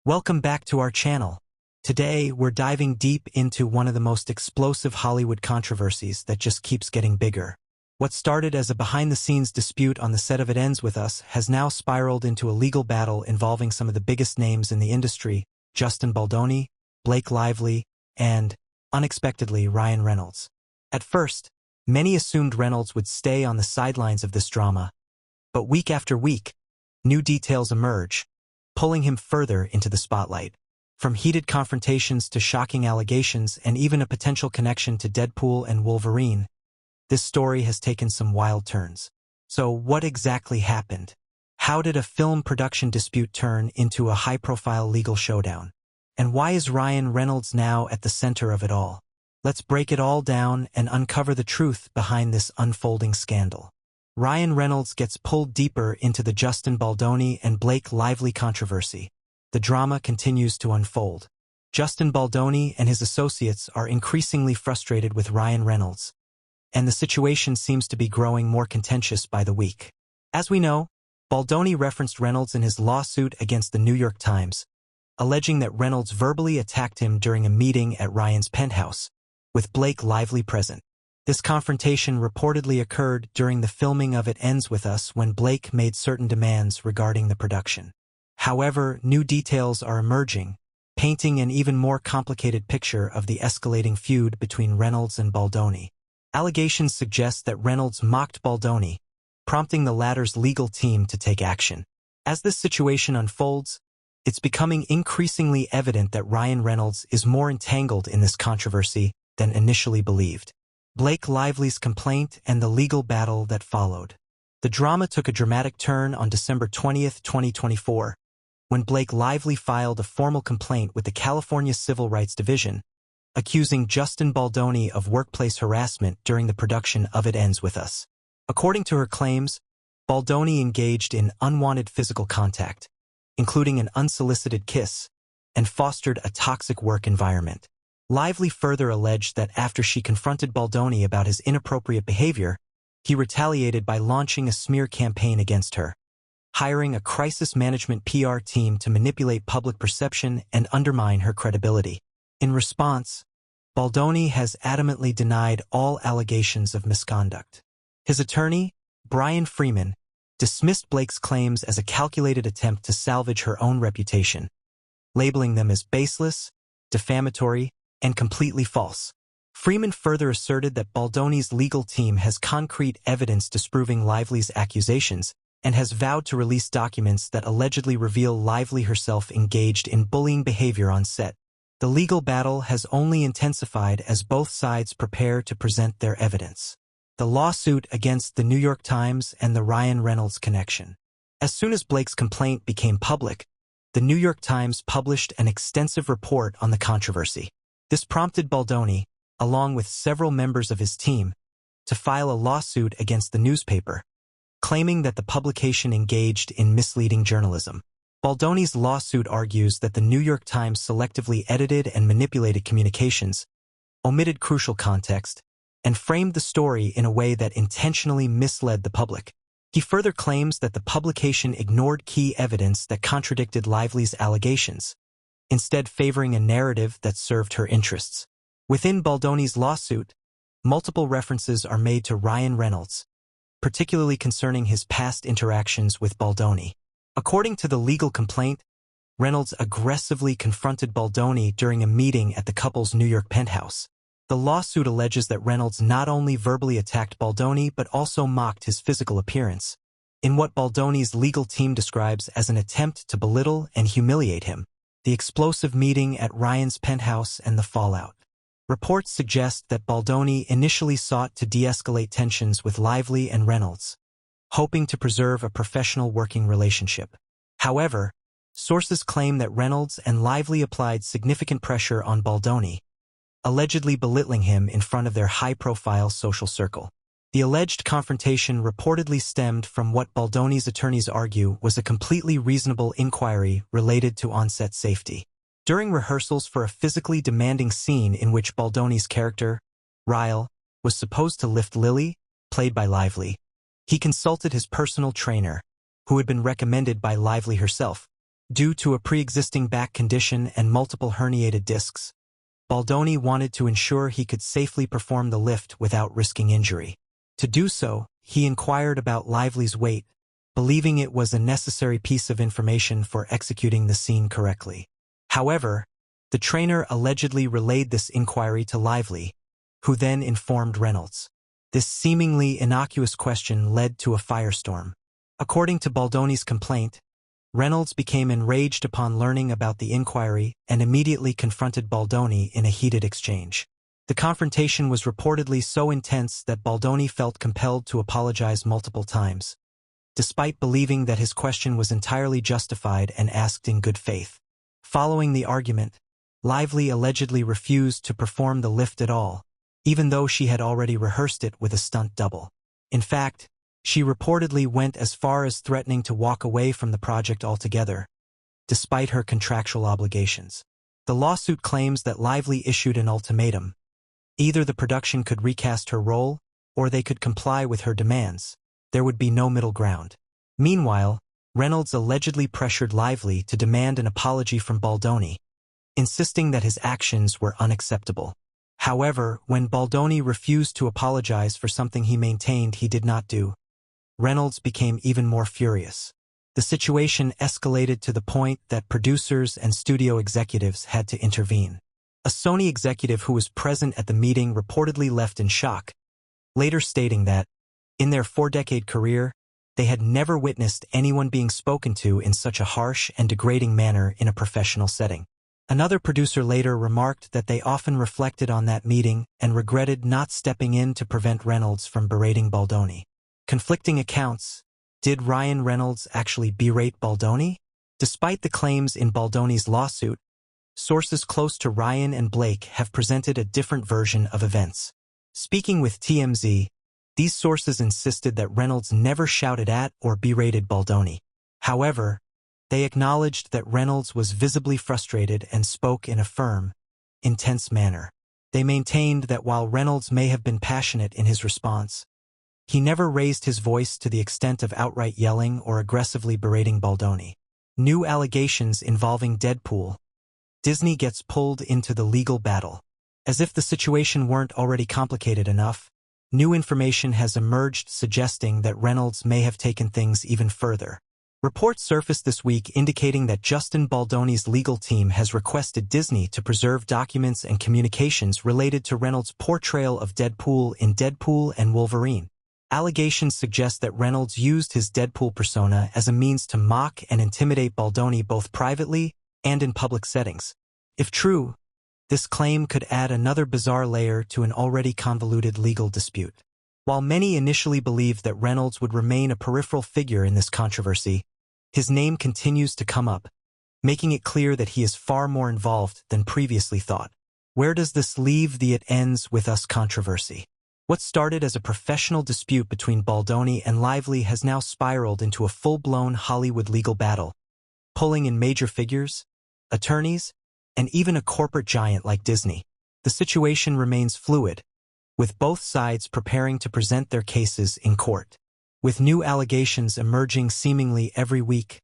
Welcome back to our channel. Today, we're diving deep into one of the most explosive Hollywood controversies that just keeps getting bigger. What started as a behind-the-scenes dispute on the set of It Ends With Us has now spiraled into a legal battle involving some of the biggest names in the industry: Justin Baldoni, Blake Lively, and, unexpectedly, Ryan Reynolds. At first, many assumed Reynolds would stay on the sidelines of this drama, but week after week, new details emerge, pulling him further into the spotlight. From heated confrontations to shocking allegations and even a potential connection to Deadpool and Wolverine, this story has taken some wild turns. So what exactly happened? How did a film production dispute turn into a high-profile legal showdown? And why is Ryan Reynolds now at the center of it all? Let's break it all down and uncover the truth behind this unfolding scandal. Ryan Reynolds gets pulled deeper into the Justin Baldoni and Blake Lively controversy. The drama continues to unfold. Justin Baldoni and his associates are increasingly frustrated with Ryan Reynolds, and the situation seems to be growing more contentious by the week. As we know, Baldoni referenced Reynolds in his lawsuit against the New York Times, alleging that Reynolds verbally attacked him during a meeting at Ryan's penthouse, with Blake Lively present. This confrontation reportedly occurred during the filming of It Ends With Us when Blake made certain demands regarding the production. However, new details are emerging, painting an even more complicated picture of the escalating feud between Reynolds and Baldoni. Allegations suggest that Reynolds mocked Baldoni, prompting the latter's legal team to take action. As this situation unfolds, it's becoming increasingly evident that Ryan Reynolds is more entangled in this controversy than initially believed. Blake Lively's complaint and the legal battle that followed. The drama took a dramatic turn on December 20th, 2024, when Blake Lively filed a formal complaint with the California Civil Rights Division, accusing Justin Baldoni of workplace harassment during the production of It Ends With Us. According to her claims, Baldoni engaged in unwanted physical contact, including an unsolicited kiss, and fostered a toxic work environment. Lively further alleged that after she confronted Baldoni about his inappropriate behavior, he retaliated by launching a smear campaign against her, hiring a crisis management PR team to manipulate public perception and undermine her credibility. In response, Baldoni has adamantly denied all allegations of misconduct. His attorney, Brian Freeman, dismissed Blake's claims as a calculated attempt to salvage her own reputation, labeling them as baseless, defamatory, and completely false. Freeman further asserted that Baldoni's legal team has concrete evidence disproving Lively's accusations and has vowed to release documents that allegedly reveal Lively herself engaged in bullying behavior on set. The legal battle has only intensified as both sides prepare to present their evidence. The lawsuit against the New York Times and the Ryan Reynolds connection. As soon as Blake's complaint became public, the New York Times published an extensive report on the controversy. This prompted Baldoni, along with several members of his team, to file a lawsuit against the newspaper, claiming that the publication engaged in misleading journalism. Baldoni's lawsuit argues that the New York Times selectively edited and manipulated communications, omitted crucial context, and framed the story in a way that intentionally misled the public. He further claims that the publication ignored key evidence that contradicted Lively's allegations, instead favoring a narrative that served her interests. Within Baldoni's lawsuit, multiple references are made to Ryan Reynolds, particularly concerning his past interactions with Baldoni. According to the legal complaint, Reynolds aggressively confronted Baldoni during a meeting at the couple's New York penthouse. The lawsuit alleges that Reynolds not only verbally attacked Baldoni but also mocked his physical appearance, in what Baldoni's legal team describes as an attempt to belittle and humiliate him. The explosive meeting at Ryan's penthouse and the fallout. Reports suggest that Baldoni initially sought to de-escalate tensions with Lively and Reynolds, hoping to preserve a professional working relationship. However, sources claim that Reynolds and Lively applied significant pressure on Baldoni, allegedly belittling him in front of their high-profile social circle. The alleged confrontation reportedly stemmed from what Baldoni's attorneys argue was a completely reasonable inquiry related to on-set safety. During rehearsals for a physically demanding scene in which Baldoni's character, Ryle, was supposed to lift Lily, played by Lively, he consulted his personal trainer, who had been recommended by Lively herself, Due to a pre-existing back condition and multiple herniated discs, Baldoni wanted to ensure he could safely perform the lift without risking injury. To do so, he inquired about Lively's weight, believing it was a necessary piece of information for executing the scene correctly. However, the trainer allegedly relayed this inquiry to Lively, who then informed Reynolds. This seemingly innocuous question led to a firestorm. According to Baldoni's complaint, Reynolds became enraged upon learning about the inquiry and immediately confronted Baldoni in a heated exchange. The confrontation was reportedly so intense that Baldoni felt compelled to apologize multiple times, despite believing that his question was entirely justified and asked in good faith. Following the argument, Lively allegedly refused to perform the lift at all, even though she had already rehearsed it with a stunt double. In fact, she reportedly went as far as threatening to walk away from the project altogether, despite her contractual obligations. The lawsuit claims that Lively issued an ultimatum. Either the production could recast her role, or they could comply with her demands. There would be no middle ground. Meanwhile, Reynolds allegedly pressured Lively to demand an apology from Baldoni, insisting that his actions were unacceptable. However, when Baldoni refused to apologize for something he maintained he did not do, Reynolds became even more furious. The situation escalated to the point that producers and studio executives had to intervene. A Sony executive who was present at the meeting reportedly left in shock, later stating that, in their 4-decade career, they had never witnessed anyone being spoken to in such a harsh and degrading manner in a professional setting. Another producer later remarked that they often reflected on that meeting and regretted not stepping in to prevent Reynolds from berating Baldoni. Conflicting accounts. Did Ryan Reynolds actually berate Baldoni? Despite the claims in Baldoni's lawsuit, sources close to Ryan and Blake have presented a different version of events. Speaking with TMZ, these sources insisted that Reynolds never shouted at or berated Baldoni. However, they acknowledged that Reynolds was visibly frustrated and spoke in a firm, intense manner. They maintained that while Reynolds may have been passionate in his response, he never raised his voice to the extent of outright yelling or aggressively berating Baldoni. New allegations involving Deadpool. Disney gets pulled into the legal battle. As if the situation weren't already complicated enough, new information has emerged suggesting that Reynolds may have taken things even further. Reports surfaced this week indicating that Justin Baldoni's legal team has requested Disney to preserve documents and communications related to Reynolds' portrayal of Deadpool in Deadpool and Wolverine. Allegations suggest that Reynolds used his Deadpool persona as a means to mock and intimidate Baldoni both privately and in public settings. If true, this claim could add another bizarre layer to an already convoluted legal dispute. While many initially believed that Reynolds would remain a peripheral figure in this controversy, his name continues to come up, making it clear that he is far more involved than previously thought. Where does this leave the "it ends with us" controversy? What started as a professional dispute between Baldoni and Lively has now spiraled into a full-blown Hollywood legal battle, pulling in major figures, attorneys, and even a corporate giant like Disney. The situation remains fluid, with both sides preparing to present their cases in court. With new allegations emerging seemingly every week,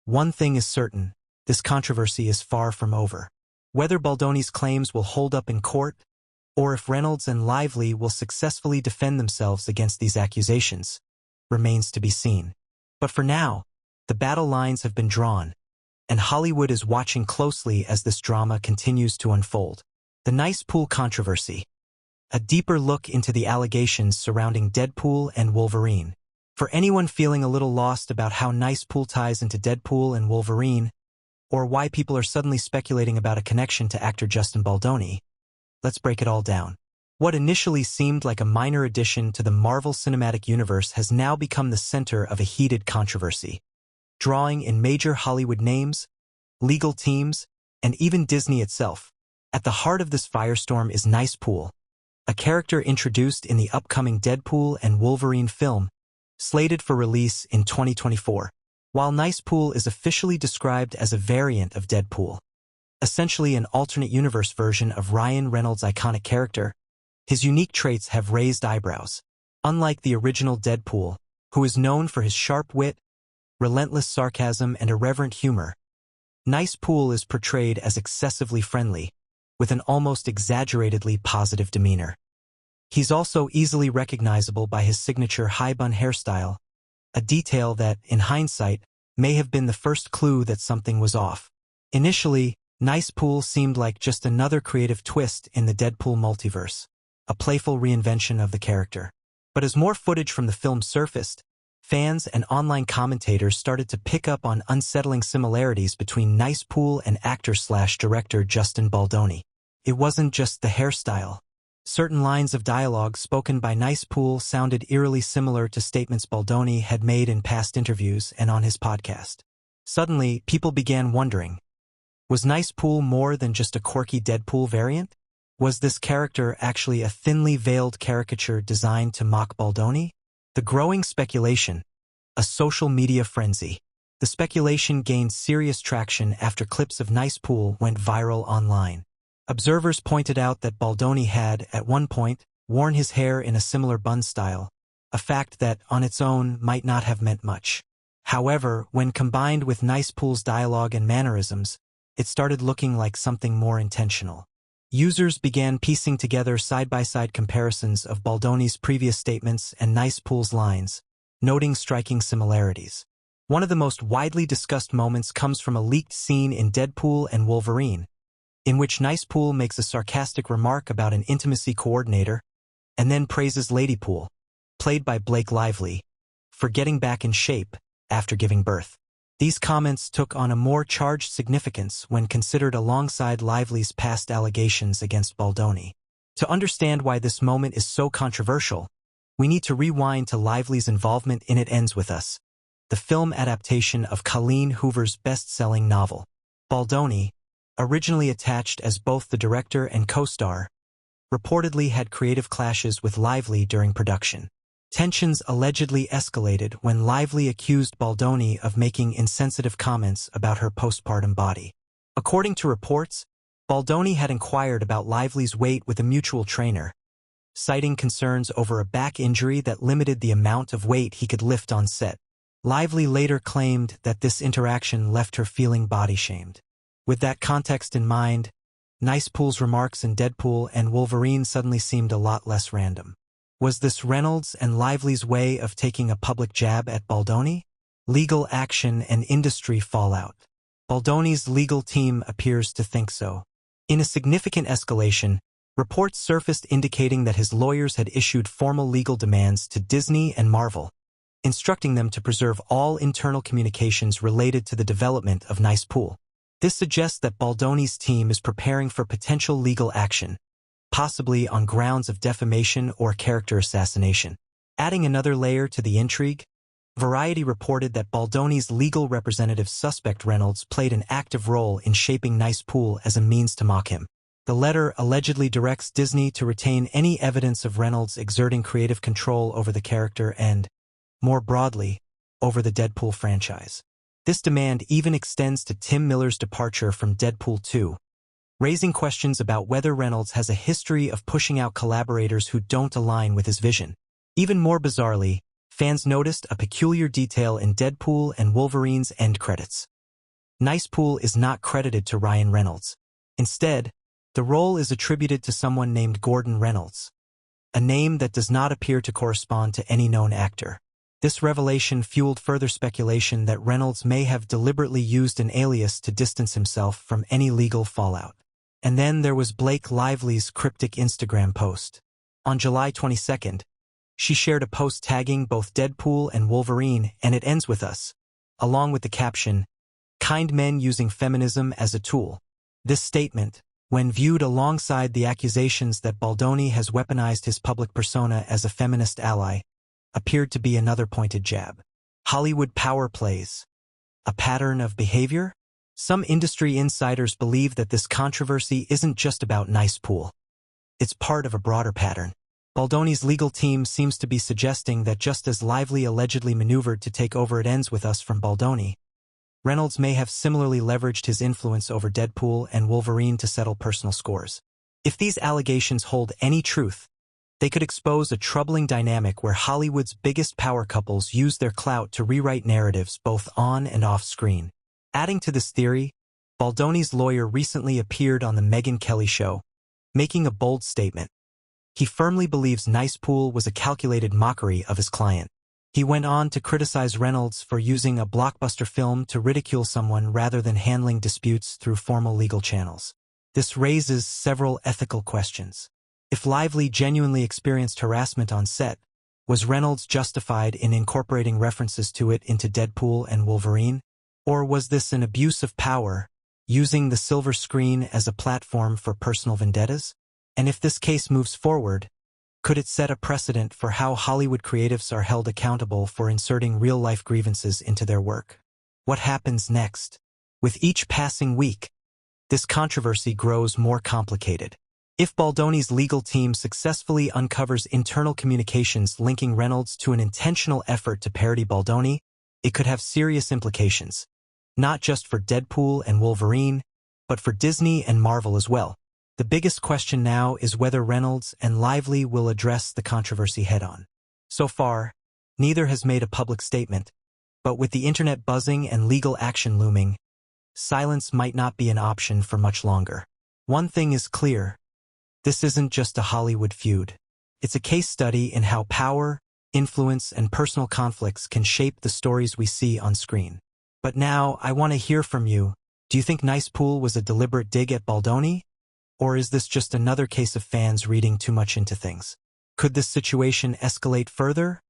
one thing is certain: this controversy is far from over. Whether Baldoni's claims will hold up in court, or if Reynolds and Lively will successfully defend themselves against these accusations, remains to be seen. But for now, the battle lines have been drawn, and Hollywood is watching closely as this drama continues to unfold. The Nice Pool controversy. A deeper look into the allegations surrounding Deadpool and Wolverine. For anyone feeling a little lost about how Nice Pool ties into Deadpool and Wolverine, or why people are suddenly speculating about a connection to actor Justin Baldoni, let's break it all down. What initially seemed like a minor addition to the Marvel Cinematic Universe has now become the center of a heated controversy, drawing in major Hollywood names, legal teams, and even Disney itself. At the heart of this firestorm is Nice Pool, a character introduced in the upcoming Deadpool and Wolverine film, slated for release in 2024. While Nice Pool is officially described as a variant of Deadpool, essentially an alternate universe version of Ryan Reynolds' iconic character, his unique traits have raised eyebrows. Unlike the original Deadpool, who is known for his sharp wit, relentless sarcasm, and irreverent humor, Nice Pool is portrayed as excessively friendly, with an almost exaggeratedly positive demeanor. He's also easily recognizable by his signature high-bun hairstyle, a detail that, in hindsight, may have been the first clue that something was off. Initially, Nice Pool seemed like just another creative twist in the Deadpool multiverse, a playful reinvention of the character. But as more footage from the film surfaced, fans and online commentators started to pick up on unsettling similarities between Nice Pool and actor/director Justin Baldoni. It wasn't just the hairstyle. Certain lines of dialogue spoken by Nice Pool sounded eerily similar to statements Baldoni had made in past interviews and on his podcast. Suddenly, people began wondering, was Nice Pool more than just a quirky Deadpool variant? Was this character actually a thinly veiled caricature designed to mock Baldoni? The growing speculation, a social media frenzy. The speculation gained serious traction after clips of Nice Pool went viral online. Observers pointed out that Baldoni had, at one point, worn his hair in a similar bun style, a fact that, on its own, might not have meant much. However, when combined with Nice Pool's dialogue and mannerisms, it started looking like something more intentional. Users began piecing together side-by-side comparisons of Baldoni's previous statements and Nice Pool's lines, noting striking similarities. One of the most widely discussed moments comes from a leaked scene in Deadpool and Wolverine, in which Nice Pool makes a sarcastic remark about an intimacy coordinator, and then praises Lady Pool, played by Blake Lively, for getting back in shape after giving birth. These comments took on a more charged significance when considered alongside Lively's past allegations against Baldoni. To understand why this moment is so controversial, we need to rewind to Lively's involvement in It Ends With Us, the film adaptation of Colleen Hoover's best-selling novel. Baldoni, originally attached as both the director and co-star, reportedly had creative clashes with Lively during production. Tensions allegedly escalated when Lively accused Baldoni of making insensitive comments about her postpartum body. According to reports, Baldoni had inquired about Lively's weight with a mutual trainer, citing concerns over a back injury that limited the amount of weight he could lift on set. Lively later claimed that this interaction left her feeling body-shamed. With that context in mind, Nice Pool's remarks in Deadpool and Wolverine suddenly seemed a lot less random. Was this Reynolds and Lively's way of taking a public jab at Baldoni? Legal action and industry fallout. Baldoni's legal team appears to think so. In a significant escalation, reports surfaced indicating that his lawyers had issued formal legal demands to Disney and Marvel, instructing them to preserve all internal communications related to the development of Nice Pool. This suggests that Baldoni's team is preparing for potential legal action, possibly on grounds of defamation or character assassination. Adding another layer to the intrigue, Variety reported that Baldoni's legal representative suspect Reynolds played an active role in shaping Nice Pool as a means to mock him. The letter allegedly directs Disney to retain any evidence of Reynolds exerting creative control over the character and, more broadly, over the Deadpool franchise. This demand even extends to Tim Miller's departure from Deadpool 2, raising questions about whether Reynolds has a history of pushing out collaborators who don't align with his vision. Even more bizarrely, fans noticed a peculiar detail in Deadpool and Wolverine's end credits. Nice Pool is not credited to Ryan Reynolds. Instead, the role is attributed to someone named Gordon Reynolds, a name that does not appear to correspond to any known actor. This revelation fueled further speculation that Reynolds may have deliberately used an alias to distance himself from any legal fallout. And then there was Blake Lively's cryptic Instagram post. On July 22nd, she shared a post tagging both Deadpool and Wolverine and It Ends With Us, along with the caption, "Kind men using feminism as a tool." This statement, when viewed alongside the accusations that Baldoni has weaponized his public persona as a feminist ally, appeared to be another pointed jab. Hollywood power plays. A pattern of behavior? Some industry insiders believe that this controversy isn't just about Nice Pool. It's part of a broader pattern. Baldoni's legal team seems to be suggesting that just as Lively allegedly maneuvered to take over It Ends With Us from Baldoni, Reynolds may have similarly leveraged his influence over Deadpool and Wolverine to settle personal scores. If these allegations hold any truth, they could expose a troubling dynamic where Hollywood's biggest power couples use their clout to rewrite narratives both on and off screen. Adding to this theory, Baldoni's lawyer recently appeared on the Megyn Kelly show, making a bold statement. He firmly believes Nice Pool was a calculated mockery of his client. He went on to criticize Reynolds for using a blockbuster film to ridicule someone rather than handling disputes through formal legal channels. This raises several ethical questions. If Lively genuinely experienced harassment on set, was Reynolds justified in incorporating references to it into Deadpool and Wolverine? Or was this an abuse of power, using the silver screen as a platform for personal vendettas? And if this case moves forward, could it set a precedent for how Hollywood creatives are held accountable for inserting real-life grievances into their work? What happens next? With each passing week, this controversy grows more complicated. If Baldoni's legal team successfully uncovers internal communications linking Reynolds to an intentional effort to parody Baldoni, it could have serious implications, not just for Deadpool and Wolverine, but for Disney and Marvel as well. The biggest question now is whether Reynolds and Lively will address the controversy head-on. So far, neither has made a public statement, but with the internet buzzing and legal action looming, silence might not be an option for much longer. One thing is clear. This isn't just a Hollywood feud. It's a case study in how power, influence, and personal conflicts can shape the stories we see on screen. But now, I want to hear from you. Do you think Nice Pool was a deliberate dig at Baldoni? Or is this just another case of fans reading too much into things? Could this situation escalate further?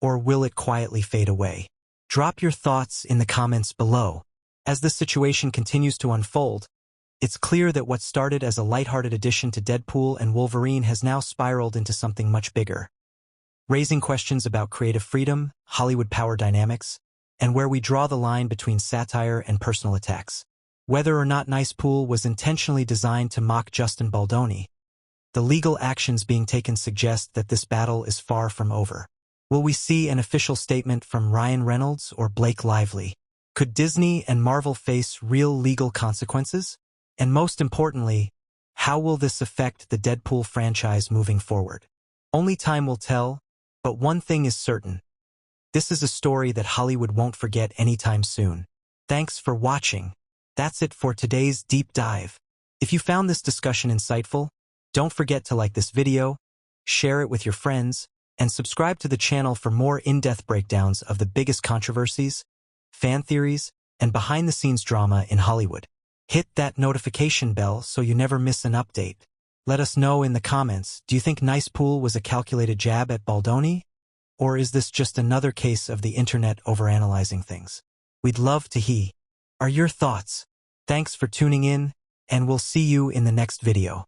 Or will it quietly fade away? Drop your thoughts in the comments below. As this situation continues to unfold, it's clear that what started as a lighthearted addition to Deadpool and Wolverine has now spiraled into something much bigger, raising questions about creative freedom, Hollywood power dynamics, and where we draw the line between satire and personal attacks. Whether or not Nice Pool was intentionally designed to mock Justin Baldoni, the legal actions being taken suggest that this battle is far from over. Will we see an official statement from Ryan Reynolds or Blake Lively? Could Disney and Marvel face real legal consequences? And most importantly, how will this affect the Deadpool franchise moving forward? Only time will tell, but one thing is certain. This is a story that Hollywood won't forget anytime soon. Thanks for watching. That's it for today's deep dive. If you found this discussion insightful, don't forget to like this video, share it with your friends, and subscribe to the channel for more in-depth breakdowns of the biggest controversies, fan theories, and behind-the-scenes drama in Hollywood. Hit that notification bell so you never miss an update. Let us know in the comments, do you think Nice Pool was a calculated jab at Baldoni? Or is this just another case of the internet overanalyzing things? We'd love to hear your thoughts. Thanks for tuning in, and we'll see you in the next video.